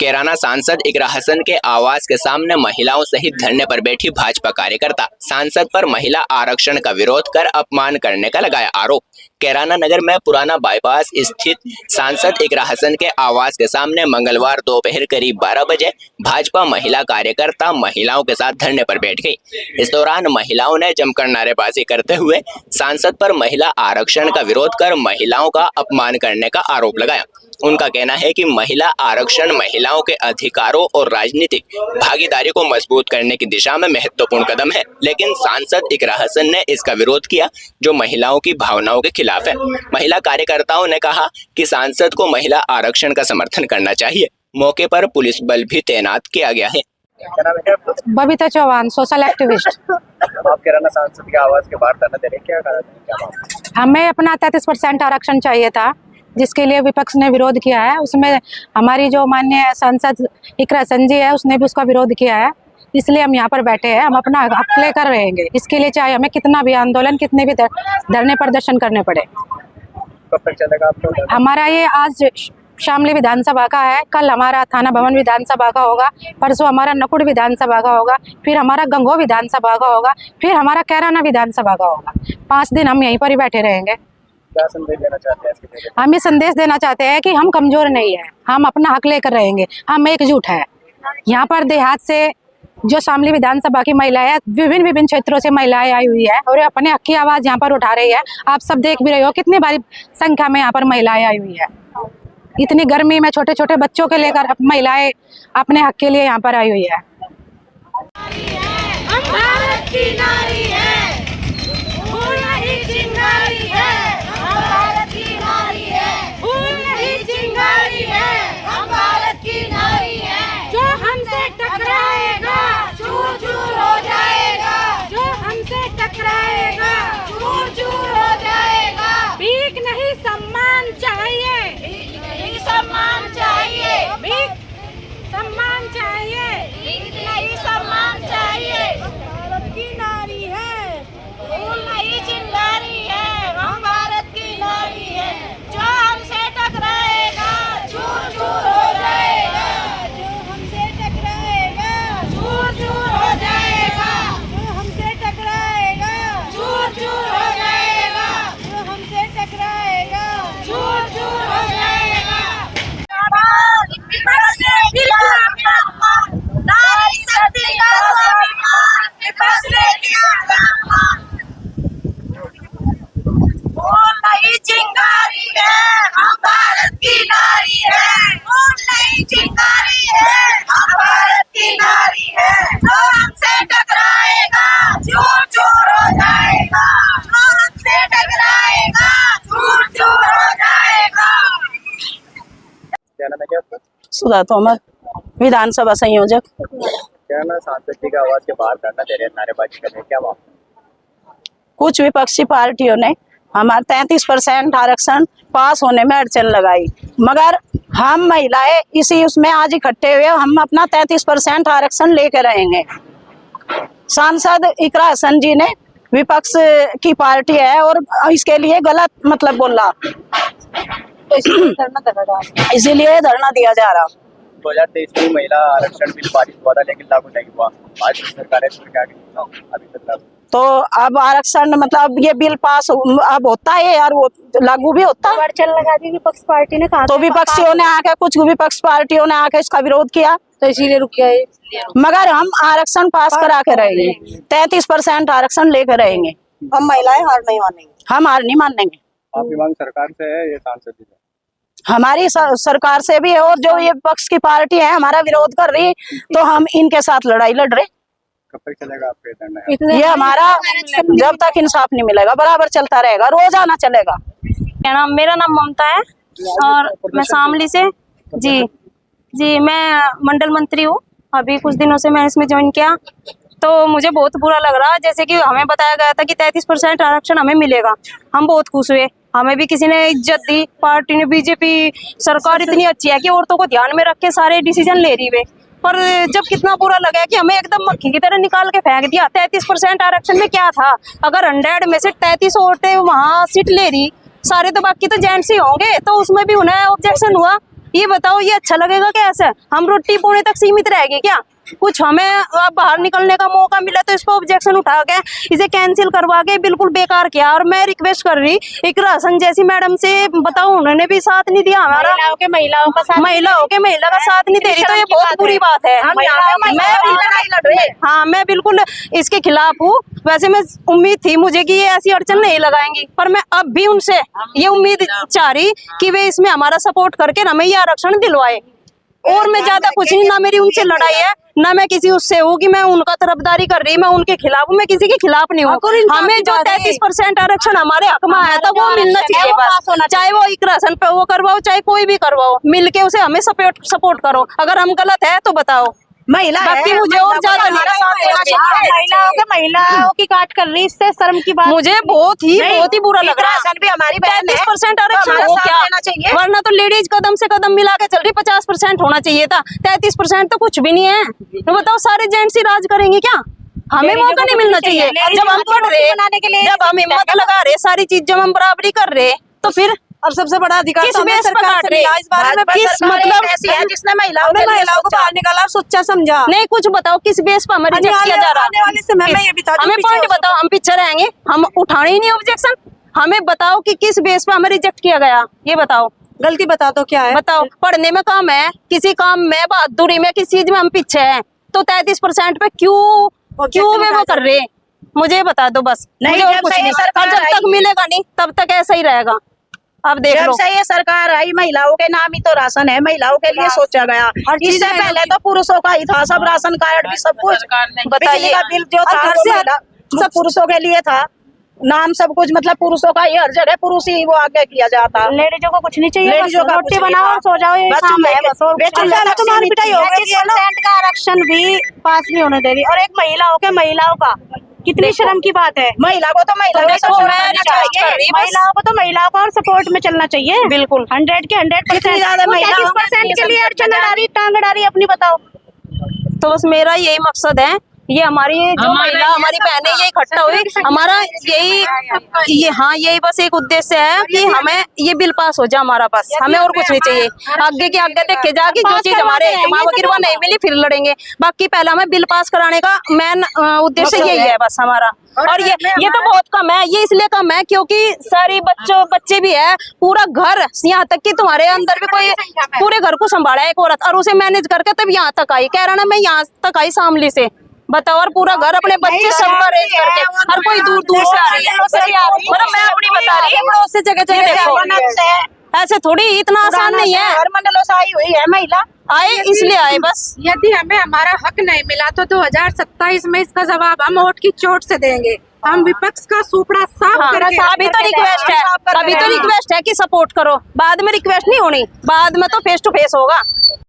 कैराना सांसद इकरा हसन के आवास के सामने महिलाओं सहित धरने पर बैठी भाजपा कार्यकर्ता। सांसद पर महिला आरक्षण का विरोध कर अपमान करने का लगाया आरोप। कैराना नगर में पुराना बाईपास स्थित सांसद इकरा हसन के आवास के सामने मंगलवार दोपहर करीब 12 बजे भाजपा महिला कार्यकर्ता महिलाओं के साथ धरने पर बैठ गई। इस दौरान महिलाओं ने जमकर नारेबाजी करते हुए सांसद पर महिला आरक्षण का विरोध कर महिलाओं का अपमान करने का आरोप लगाया। उनका कहना है कि महिला आरक्षण महिलाओं के अधिकारों और राजनीतिक भागीदारी को मजबूत करने की दिशा में महत्वपूर्ण कदम है, लेकिन सांसद इकरा हसन ने इसका विरोध किया जो महिलाओं की भावनाओं के खिलाफ है। महिला कार्यकर्ताओं ने कहा कि सांसद को महिला आरक्षण का समर्थन करना चाहिए। मौके पर पुलिस बल भी तैनात किया गया है। Babita Chauhan, social activist. आप कैराना सांसद के आवास के बाहर धरना दे रहे हैं, क्या कारण है? हमें अपना 33% आरक्षण चाहिए था, जिसके लिए विपक्ष ने विरोध किया है। उसमें हमारी जो माननीय सांसद इकरा हसन जी है, उसने भी उसका विरोध किया है। इसलिए हम यहाँ पर बैठे हैं। हम अपना हक लेकर रहेंगे। इसके लिए चाहे हमें कितना भी आंदोलन, कितने भी धरने प्रदर्शन करने पड़े। कब तक चलेगा आपको? हमारा ये आज शामली विधानसभा का है, कल हमारा थाना भवन विधानसभा का होगा, परसों हमारा नकुड़ विधानसभा का होगा, फिर हमारा गंगो विधानसभा का होगा, फिर हमारा कैराना विधानसभा का होगा। 5 दिन हम यहीं पर ही बैठे रहेंगे। क्या संदेश देना चाहते हैं? हम ये संदेश देना चाहते हैं कि हम कमजोर नहीं है, हम अपना हक लेकर रहेंगे, हम एकजुट है। यहाँ पर देहात से जो शामली विधानसभा की महिलाएं, विभिन्न क्षेत्रों से महिलाएं आई हुई है और अपने हक की आवाज यहाँ पर उठा रही है। आप सब देख भी रहे हो कितनी बड़ी संख्या में यहाँ पर महिलाएं आई हुई है। इतनी गर्मी में छोटे छोटे बच्चों के लेकर महिलाएं अपने हक के लिए यहाँ पर आई हुई है। हम भारत की नारी है, फूल नहीं चिंगारी है। हम भारत की नारी है, फूल नहीं चिंगारी है। हम भारत की नारी है। जो हमसे टकराएगा चूर चूर हो जाएगा। जो हमसे टकराएगा चूर चूर हो जाएगा। भीख नहीं सम्मान चाहिए, भीख नहीं सम्मान चाहिए, भीख सम्मान चाहिए, भीख नहीं सम्मान चाहिए। भारत की नारी है, फूल नहीं चिंगारी है। हम भारत की नारी है। जो हमसे टकराएगा चूर चूर हो जाएगा। जो हमसे टकराएगा चूर चूर हो जाएगा। जो हमसे टकराएगा चूर चूर हो जाएगा। जो हमसे टकराएगा चूर चूर हो जाएगा। नारी शक्ति का स्वाभिमान, विपक्ष ने किया अपमान। फूल नहीं चिंगारी है, हम भारत की नारी है। फूल नहीं चिंगारी है, हम भारत की नारी है। जो हमसे टकराएगा चूर चूर हो जाएगा। जो हमसे टकराएगा चूर चूर हो जाएगा। क्या नाम है क्या आपका? सुधा तोमर, विधानसभा संयोजक। कैराना सांसद जी के आवास के बाहर धरना दे रहे हैं, नारेबाजी कर रहे हैं, क्या मामला? कुछ विपक्षी पार्टियों ने हमारा 33% आरक्षण पास होने में अड़चन लगाई, मगर हम महिलाएं इसी उसमें आज इकट्ठे हुए हम अपना 33% आरक्षण लेकर रहेंगे। सांसद इकरा हसन जी ने विपक्ष की पार्टी है और इसके लिए गलत मतलब बोला, इसीलिए धरना दिया जा रहा। 2023 में महिला आरक्षण बिल पारित हुआ था, लेकिन लागू नहीं हुआ। आज की सरकार है, क्या अभी तक लागू? तो अब आरक्षण मतलब ये बिल पास अब होता है और वो लागू भी होता है। अड़चन लगा दी विपक्ष पार्टी ने, कहा तो विपक्षियों ने आके कुछ विपक्ष पार्टियों ने आके इसका विरोध किया, तो इसीलिए रुक गए। मगर हम आरक्षण पास करा के रहेंगे, 33% आरक्षण लेकर रहेंगे। हम महिलाएं हार नहीं मानेंगे, हम हार नहीं मानेंगे। आपकी मांग सरकार से है, ये सांसद जी से? हमारी सरकार से भी है और जो ये विपक्ष की पार्टी है हमारा विरोध कर रही, तो हम इनके साथ लड़ाई लड़ रहे। कब तक चलेगा आपका धरना? ये हमारा जब तक इंसाफ नहीं मिलेगा बराबर चलता रहेगा, रोजाना चलेगा। मेरा नाम ममता है और मैं शामली से जी मैं मंडल मंत्री हूँ। अभी कुछ दिनों से मैंने इसमें ज्वाइन किया, तो मुझे बहुत बुरा लग रहा है। जैसे कि हमें बताया गया था कि 33% आरक्षण हमें मिलेगा, हम बहुत खुश हुए। हमें भी किसी ने इज्जत दी, पार्टी ने, बीजेपी सरकार इतनी अच्छी है कि औरतों को ध्यान में रख के सारे डिसीजन ले रही है। पर जब कितना बुरा लगा कि हमें एकदम मक्खी की तरह निकाल के फेंक दिया। 33% आरक्षण में क्या था? अगर 100 में से 33 औरतें वहाँ सीट ले रही, सारे तो बाकी तो जेंट्स ही होंगे, तो उसमें भी उन्हें ऑब्जेक्शन हुआ। ये बताओ, ये अच्छा लगेगा क्या? ऐसे हम रोटी पोने तक सीमित रह गए क्या? कुछ हमें अब बाहर निकलने का मौका मिला तो इस पर ऑब्जेक्शन उठा के इसे कैंसिल करवा के बिल्कुल बेकार किया। और मैं रिक्वेस्ट कर रही इकरा हसन जैसी मैडम से, बताओ उन्होंने भी साथ नहीं दिया हमारा, महिलाओं के महिला का साथ नहीं दे रही, तो ये बहुत बुरी बात है। हाँ, मैं बिल्कुल इसके खिलाफ हूँ। वैसे मैं उम्मीद थी मुझे कि ये ऐसी अड़चन नहीं लगाएंगी, पर मैं अब भी उनसे ये उम्मीद चाह रही कि वे इसमें हमारा सपोर्ट करके हमें ये आरक्षण दिलवाए। और मैं ज्यादा कुछ नहीं, ना मेरी उनसे लड़ाई है, ना मैं किसी उससे हूँ कि मैं उनका तरफदारी कर रही, मैं उनके खिलाफ हूँ, मैं किसी के खिलाफ नहीं हूँ। हमें जो 33% आरक्षण हमारे हक में आया था वो मिलना चाहिए बस, चाहे वो इकरा हसन पे वो करवाओ, चाहे कोई भी करवाओ, मिलके उसे हमें सपोर्ट करो। अगर हम गलत है तो बताओ, महिला बाकी मुझे और ज्यादा नहीं। महिलाओं की काट कर रही, इससे शर्म की बात। मुझे बहुत ही बुरा लग रहा है। भी हमारी 33% आरक्षण हो क्या? वरना तो लेडीज कदम से कदम मिला के चल रही, 50% होना चाहिए था, 33% तो कुछ भी नहीं है। तो बताओ, सारे जेंट्स ही राज करेंगे क्या? हमें मौका नहीं मिलना चाहिए। जब हम पढ़ रहे, जब हम हिम्मत लगा रहे, सारी चीज जब हम बराबरी कर रहे, तो फिर और सबसे बड़ा अधिकार किस बेस पर काट रहे? इस बारे में किस मतलब ऐसी है जिसने महिलाओं को बाहर निकाला, सोचा समझा नहीं। कुछ बताओ किस बेस पर हमें रिजेक्ट किया जा रहा है? हमें पॉइंट बताओ, हम पीछे रहेंगे, हम उठाने ही नहीं ऑब्जेक्शन। हमें बताओ कि किस बेस पर हमें रिजेक्ट किया गया, ये बताओ। गलती बता दो क्या है? बताओ, पढ़ने में काम है, किसी काम में, बहादुरी में, किसी चीज में हम पीछे हैं, तो 33% पे क्यों वे वो कर रहे? मुझे बता दो बस, मुझे और कुछ नहीं। और जब तक मिलेगा नहीं तब तक ऐसा ही रहेगा। अब देख लो, जब से ये सरकार आई, महिलाओं के नाम ही तो राशन है, महिलाओं के लिए सोचा गया। इससे पहले तो पुरुषों का ही था, सब राशन कार्ड भी सब कुछ, बिजली का बिल जो था सब पुरुषों के लिए था, नाम सब कुछ मतलब पुरुषों का ही, हर जगह पुरुष ही वो आगे किया जाता। लेडीजों को कुछ नहीं चाहिए, लेडीजों का रोटी बनाओ और सो जाओ, ये काम है बस। और 33% का आरक्षण भी पास नहीं होने दे रही, और एक महिलाओं का कितनी शर्म की बात है। महिला को तो महिलाओं को महिलाओं का और सपोर्ट में चलना चाहिए, बिल्कुल 100 के 100%। 33% के लिए अड़चन आ रही, टांग अड़ा रही, अपनी बताओ। तो बस मेरा यही मकसद है, ये हमारी जो महिला, हमारी बहनें ये इकट्ठा हुई, हमारा यही बस एक उद्देश्य है कि हमें ये बिल पास हो जाए हमारा, बस हमें और कुछ नहीं चाहिए। आगे के आगे देखे जाके जो चीज हमारे गिरवा नहीं मिली फिर लड़ेंगे, बाकी पहला हमें बिल पास कराने का मेन उद्देश्य यही है बस हमारा। और ये तो बहुत कम है, ये इसलिए कम है क्योंकि सारी बच्चे भी है, पूरा घर, यहाँ तक कि तुम्हारे अंदर भी कोई पूरे घर को संभाला है एक औरत, और उसे मैनेज करके तब यहाँ तक आई। कह रहा ना, मैं यहाँ तक आई शामली से, बताओ, और पूरा घर अपने बच्चे सबका रेंज करके, हर कोई दूर से आ रही है। मतलब मैं अपनी बता रही हूँ, से जगह ऐसे थोड़ी, इतना आसान नहीं है। हर मंडलों से आई हुई है महिला, आए इसलिए आए बस। यदि हमें हमारा हक नहीं मिला तो 2027 में इसका जवाब हम वोट की चोट से देंगे। हम विपक्ष का सुपड़ा साफ करके, अभी तो रिक्वेस्ट है कि सपोर्ट करो, बाद में रिक्वेस्ट नहीं होनी, बाद में तो फेस टू फेस होगा।